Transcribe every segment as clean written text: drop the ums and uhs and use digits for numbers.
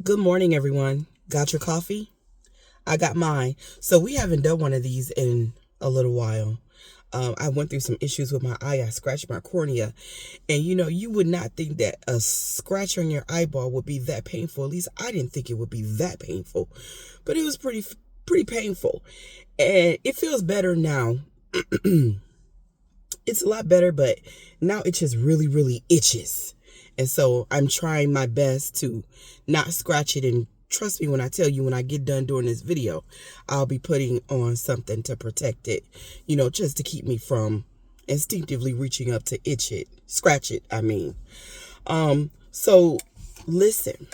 Good morning, everyone. Got your coffee? I got mine. So we haven't done one of these in a little while. I went through some issues with my eye. I scratched my cornea. And you would not think that a scratch on your eyeball would be that painful. At least I didn't think it would be that painful. But it was pretty painful. And it feels better now. It's a lot better, but now it just really, really itches. And so I'm trying my best to not scratch it. And trust me when I tell you, when I get done doing this video, I'll be putting on something to protect it, just to keep me from instinctively reaching up to scratch it, I mean. So listen,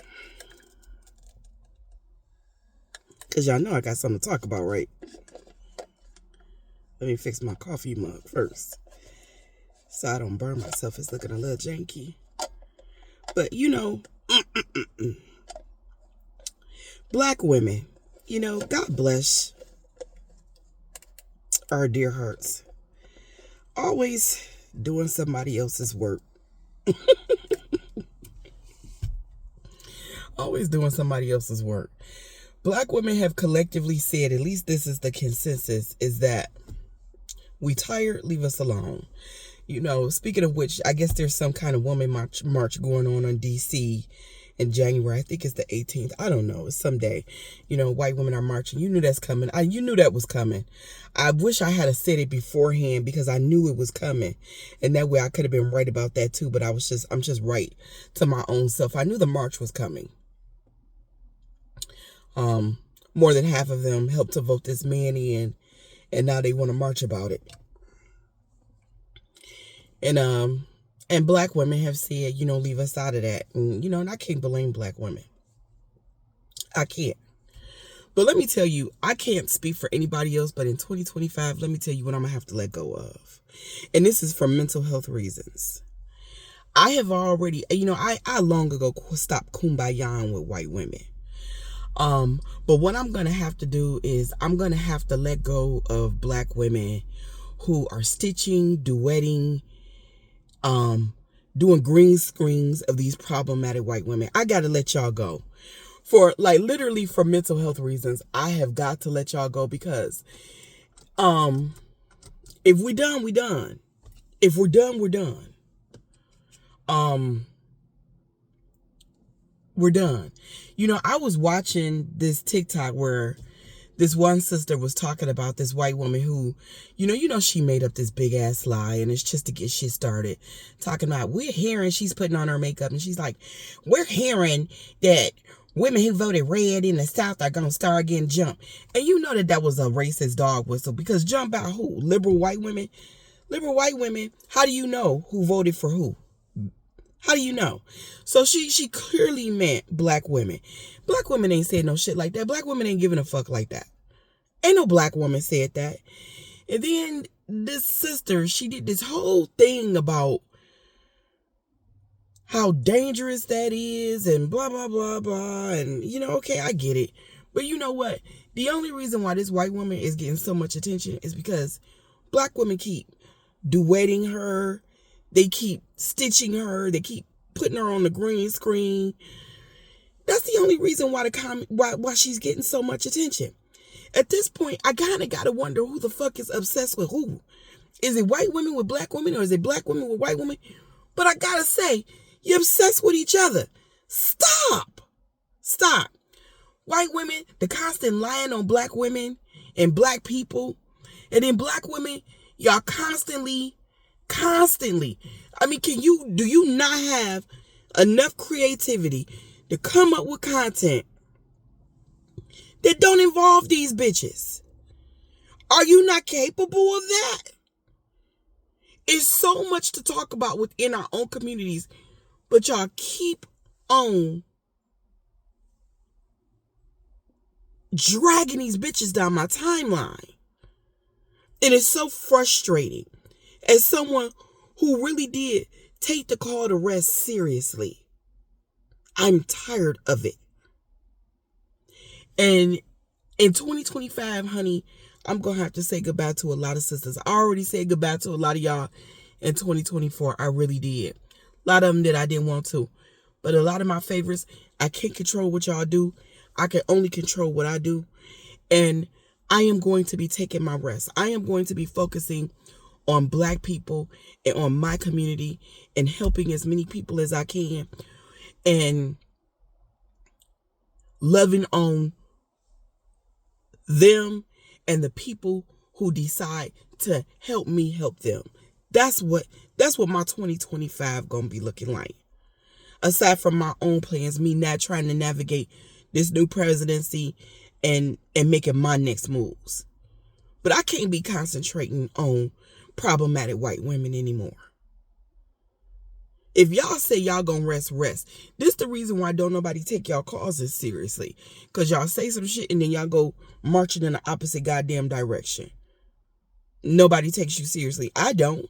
because y'all know I got something to talk about, right? Let me fix my coffee mug first, so I don't burn myself. It's looking a little janky. But, Black women, God bless our dear hearts. Always doing somebody else's work. Always doing somebody else's work. Black women have collectively said, at least this is the consensus, is that we tired, leave us alone. Speaking of which, I guess there's some kind of woman march going on DC in January. I think it's the 18th. I don't know. It's someday. White women are marching. You knew that's coming. You knew that was coming. I wish I had said it beforehand because I knew it was coming. And that way I could have been right about that too. But I'm just right to my own self. I knew the march was coming. More than half of them helped to vote this man in. And now they want to march about it. And black women have said, leave us out of that. And I can't blame black women. I can't. But let me tell you, I can't speak for anybody else, but in 2025, let me tell you what I'm going to have to let go of. And this is for mental health reasons. I have already, I long ago stopped kumbayaing with white women. But what I'm going to have to do is I'm going to have to let go of black women who are stitching, duetting, doing green screens of these problematic white women. I got to let y'all go. Literally for mental health reasons, I have got to let y'all go because, if we done, we done. If we're done, we're done. We're done. I was watching this TikTok where this one sister was talking about this white woman who, she made up this big ass lie, and it's just to get shit started. Talking about, we're hearing she's putting on her makeup, and she's like, we're hearing that women who voted red in the South are going to start getting jumped. And you know that was a racist dog whistle, because jump out who? Liberal white women? Liberal white women, how do you know who voted for who? How do you know? So she clearly meant black women. Black women ain't said no shit like that. Black women ain't giving a fuck like that. Ain't no black woman said that. And then this sister, she did this whole thing about how dangerous that is and blah, blah, blah, blah. And, okay, I get it. But you know what? The only reason why this white woman is getting so much attention is because black women keep duetting her. They keep stitching her. They keep putting her on the green screen. That's the only reason why why she's getting so much attention. At this point, I kind of got to wonder who the fuck is obsessed with who. Is it white women with black women, or is it black women with white women? But I got to say, you're obsessed with each other. Stop. Stop. White women, the constant lying on black women and black people. And then black women, y'all constantly. I mean, do you not have enough creativity to come up with content that don't involve these bitches? Are you not capable of that? It's so much to talk about within our own communities, but y'all keep on dragging these bitches down my timeline. And it's so frustrating. As someone who really did take the call to rest seriously, I'm tired of it. And in 2025, honey, I'm going to have to say goodbye to a lot of sisters. I already said goodbye to a lot of y'all in 2024. I really did. A lot of them that I didn't want to. But a lot of my favorites, I can't control what y'all do. I can only control what I do. And I am going to be taking my rest. I am going to be focusing on Black people and on my community and helping as many people as I can and loving on them and the people who decide to help me help them. That's what my 2025 gonna be looking like. Aside from my own plans, me not trying to navigate this new presidency and making my next moves. But I can't be concentrating on problematic white women anymore. If y'all say y'all gonna rest. This the reason why don't nobody take y'all causes seriously. Because y'all say some shit and then y'all go marching in the opposite goddamn direction. Nobody takes you seriously. I don't.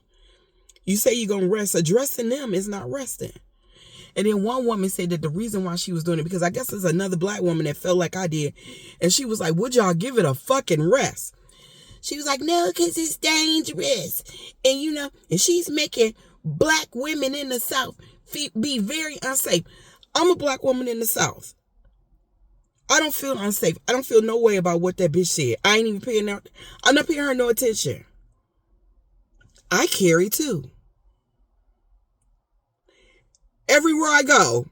You say you're gonna rest. Addressing them is not resting. And then one woman said that the reason why she was doing it, because I guess there's another Black woman that felt like I did. And she was like, would y'all give it a fucking rest? She was like, no, because it's dangerous. And, and she's making Black women in the South be very unsafe. I'm a Black woman in the South. I don't feel unsafe. I don't feel no way about what that bitch said. I ain't even paying out. I'm not paying her no attention. I carry too. Everywhere I go,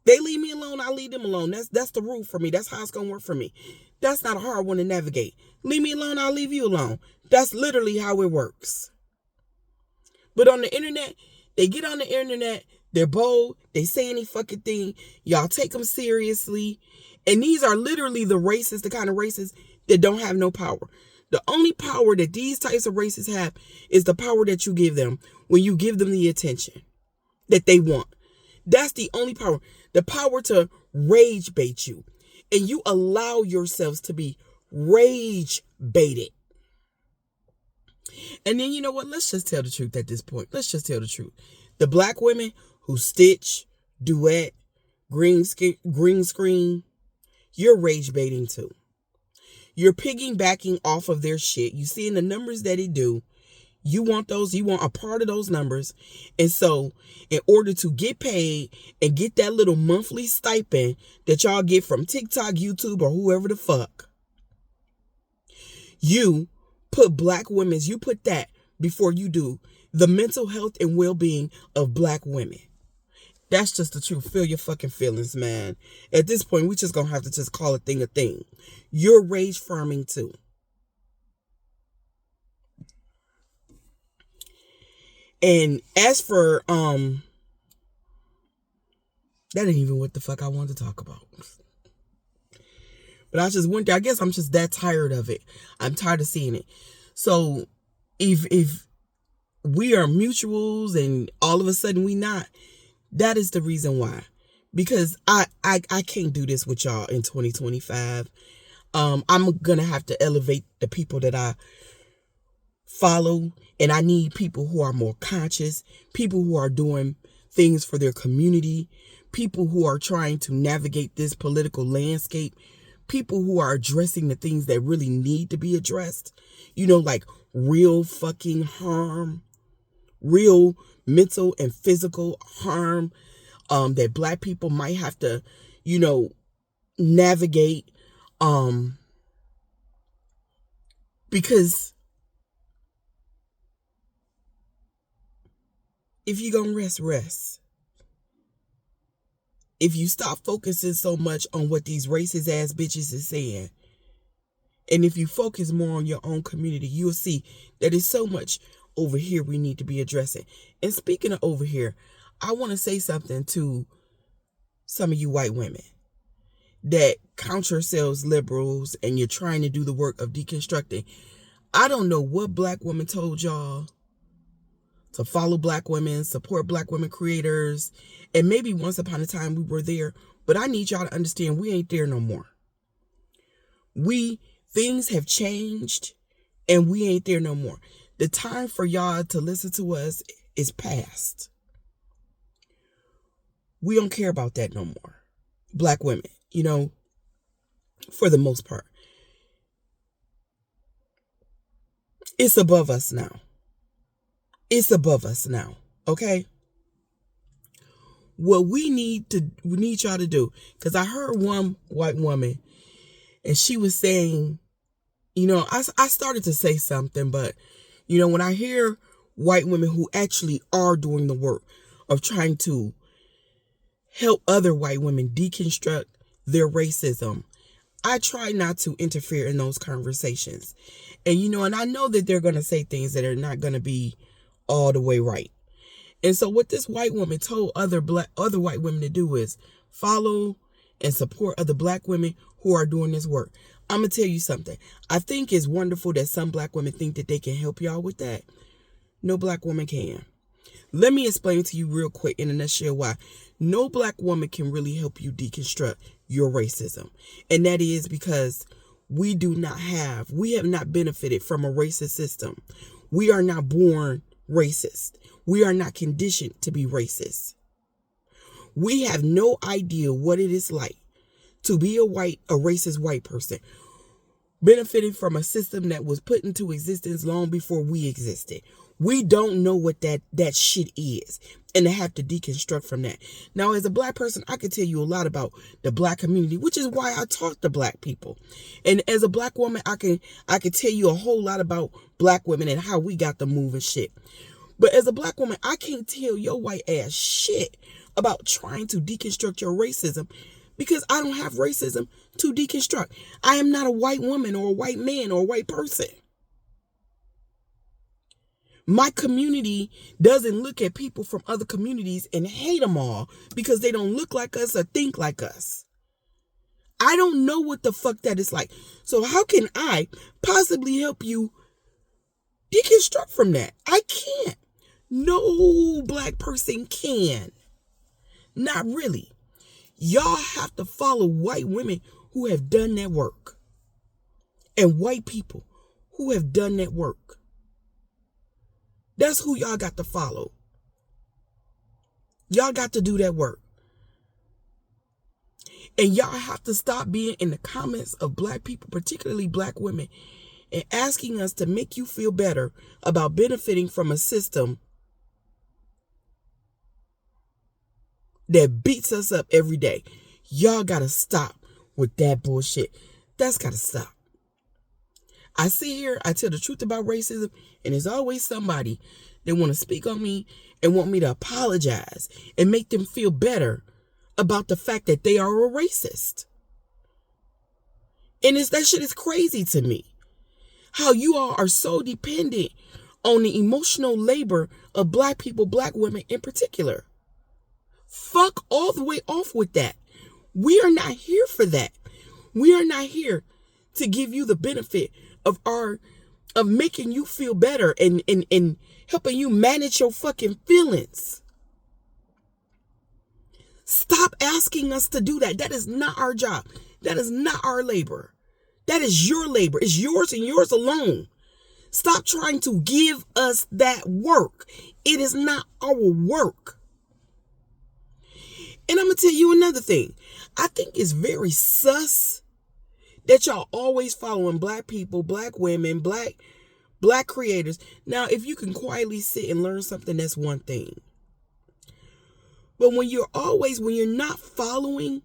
they leave me alone, I leave them alone. That's the rule for me. That's how it's going to work for me. That's not a hard one to navigate. Leave me alone, I'll leave you alone. That's literally how it works. But on the internet, they get on the internet, they're bold, they say any fucking thing, y'all take them seriously. And these are literally the kind of racists that don't have no power. The only power that these types of racists have is the power that you give them when you give them the attention that they want. That's the only power. The power to rage bait you. And you allow yourselves to be rage baited. And then you know what? Let's just tell the truth at this point. Let's just tell the truth. The Black women who stitch, duet, green screen, you're rage baiting too. You're piggybacking off of their shit. You see in the numbers that it do. You want a part of those numbers. And so in order to get paid and get that little monthly stipend that y'all get from TikTok, YouTube, or whoever the fuck, you put Black women's, you put that before you do the mental health and well-being of Black women. That's just the truth. Feel your fucking feelings, man. At this point, we just gonna have to just call a thing. You're rage farming too. And as for, that ain't even what the fuck I wanted to talk about. But I just went there. I guess I'm just that tired of it. I'm tired of seeing it. So if we are mutuals and all of a sudden we not, that is the reason why. Because I can't do this with y'all in 2025. I'm going to have to elevate the people that I follow. And I need people who are more conscious, people who are doing things for their community, people who are trying to navigate this political landscape, people who are addressing the things that really need to be addressed, like real fucking harm, real mental and physical harm that Black people might have to, navigate because if you gonna rest. If you stop focusing so much on what these racist ass bitches is saying, and if you focus more on your own community, you'll see that there's so much over here we need to be addressing. And speaking of over here, I want to say something to some of you white women that count yourselves liberals and you're trying to do the work of deconstructing. I don't know what Black woman told y'all to follow Black women, support Black women creators, and maybe once upon a time we were there, but I need y'all to understand we ain't there no more. Things have changed and we ain't there no more. The time for y'all to listen to us is past. We don't care about that no more. Black women, for the most part. It's above us now. It's above us now, okay? what we need y'all to do, because I heard one white woman and she was saying, I started to say something, but when I hear white women who actually are doing the work of trying to help other white women deconstruct their racism, I try not to interfere in those conversations. And and I know that they're going to say things that are not going to be all the way right. And so what this white woman told other white women to do is follow and support other black women who are doing this work. I'm going to tell you something. I think it's wonderful that some black women think that they can help y'all with that. No black woman can. Let me explain to you real quick in a nutshell why no black woman can really help you deconstruct your racism. And that is because we have not benefited from a racist system. We are not born racist. We are not conditioned to be racist. We have no idea what it is like to be a racist white person, benefiting from a system that was put into existence long before we existed. We don't know what that shit is, and to have to deconstruct from that. Now, as a black person, I can tell you a lot about the black community, which is why I talk to black people. And as a black woman, I can tell you a whole lot about black women and how we got the move and shit. But as a black woman, I can't tell your white ass shit about trying to deconstruct your racism, because I don't have racism to deconstruct. I am not a white woman or a white man or a white person. My community doesn't look at people from other communities and hate them all because they don't look like us or think like us. I don't know what the fuck that is like. So how can I possibly help you deconstruct from that? I can't. No black person can. Not really. Y'all have to follow white women who have done that work. And white people who have done that work. That's who y'all got to follow. Y'all got to do that work. And y'all have to stop being in the comments of black people, particularly black women, and asking us to make you feel better about benefiting from a system that beats us up every day. Y'all got to stop with that bullshit. That's got to stop. I sit here, I tell the truth about racism, and there's always somebody that want to speak on me and want me to apologize and make them feel better about the fact that they are a racist. And that shit is crazy to me. How you all are so dependent on the emotional labor of black people, black women in particular. Fuck all the way off with that. We are not here for that. We are not here to give you the benefit of making you feel better and helping you manage your fucking feelings. Stop asking us to do that. That is not our job. That is not our labor. That is your labor. It's yours and yours alone. Stop trying to give us that work. It is not our work. And I'm going to tell you another thing. I think it's very sus that y'all always following black people, black women, black creators. Now, if you can quietly sit and learn something, that's one thing. But when you're not following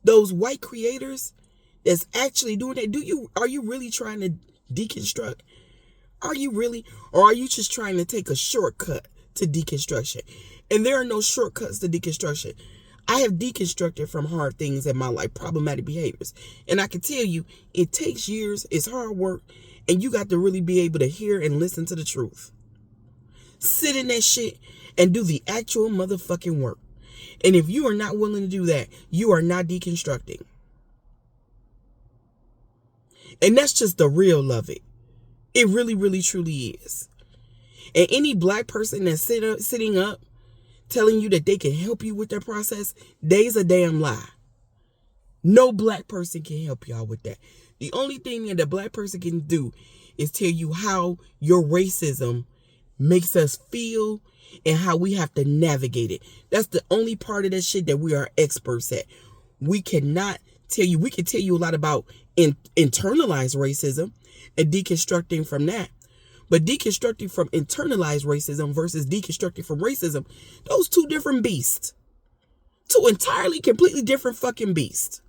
those white creators that's actually doing that, are you really trying to deconstruct? Are you really? Or are you just trying to take a shortcut to deconstruction? And there are no shortcuts to deconstruction. I have deconstructed from hard things in my life, problematic behaviors. And I can tell you, it takes years, it's hard work, and you got to really be able to hear and listen to the truth. Sit in that shit and do the actual motherfucking work. And if you are not willing to do that, you are not deconstructing. And that's just the real of it. It really, really, truly is. And any black person that's sitting up telling you that they can help you with that process, they's a damn lie. No black person can help y'all with that. The only thing that a black person can do is tell you how your racism makes us feel and how we have to navigate it. That's the only part of that shit that we are experts at. We cannot tell you. We can tell you a lot about internalized racism and deconstructing from that. But deconstructing from internalized racism versus deconstructing from racism, those two different beasts. Two entirely, completely different fucking beasts.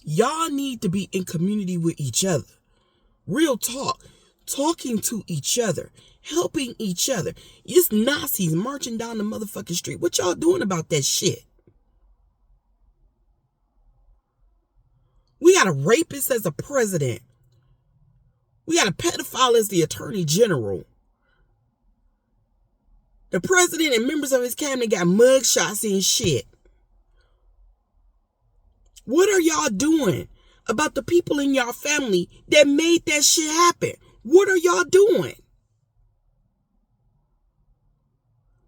Y'all need to be in community with each other. Real talk. Talking to each other. Helping each other. It's Nazis marching down the motherfucking street. What y'all doing about that shit? We got a rapist as a president. We got a pedophile as the attorney general. The president and members of his cabinet got mugshots and shit. What are y'all doing about the people in y'all family that made that shit happen? What are y'all doing?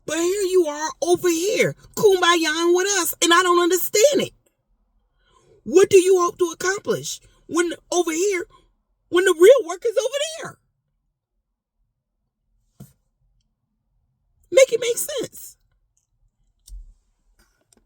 But here you are over here, kumbayaing with us, and I don't understand it. What do you hope to accomplish when over here, when the real work is over there? Make it make sense.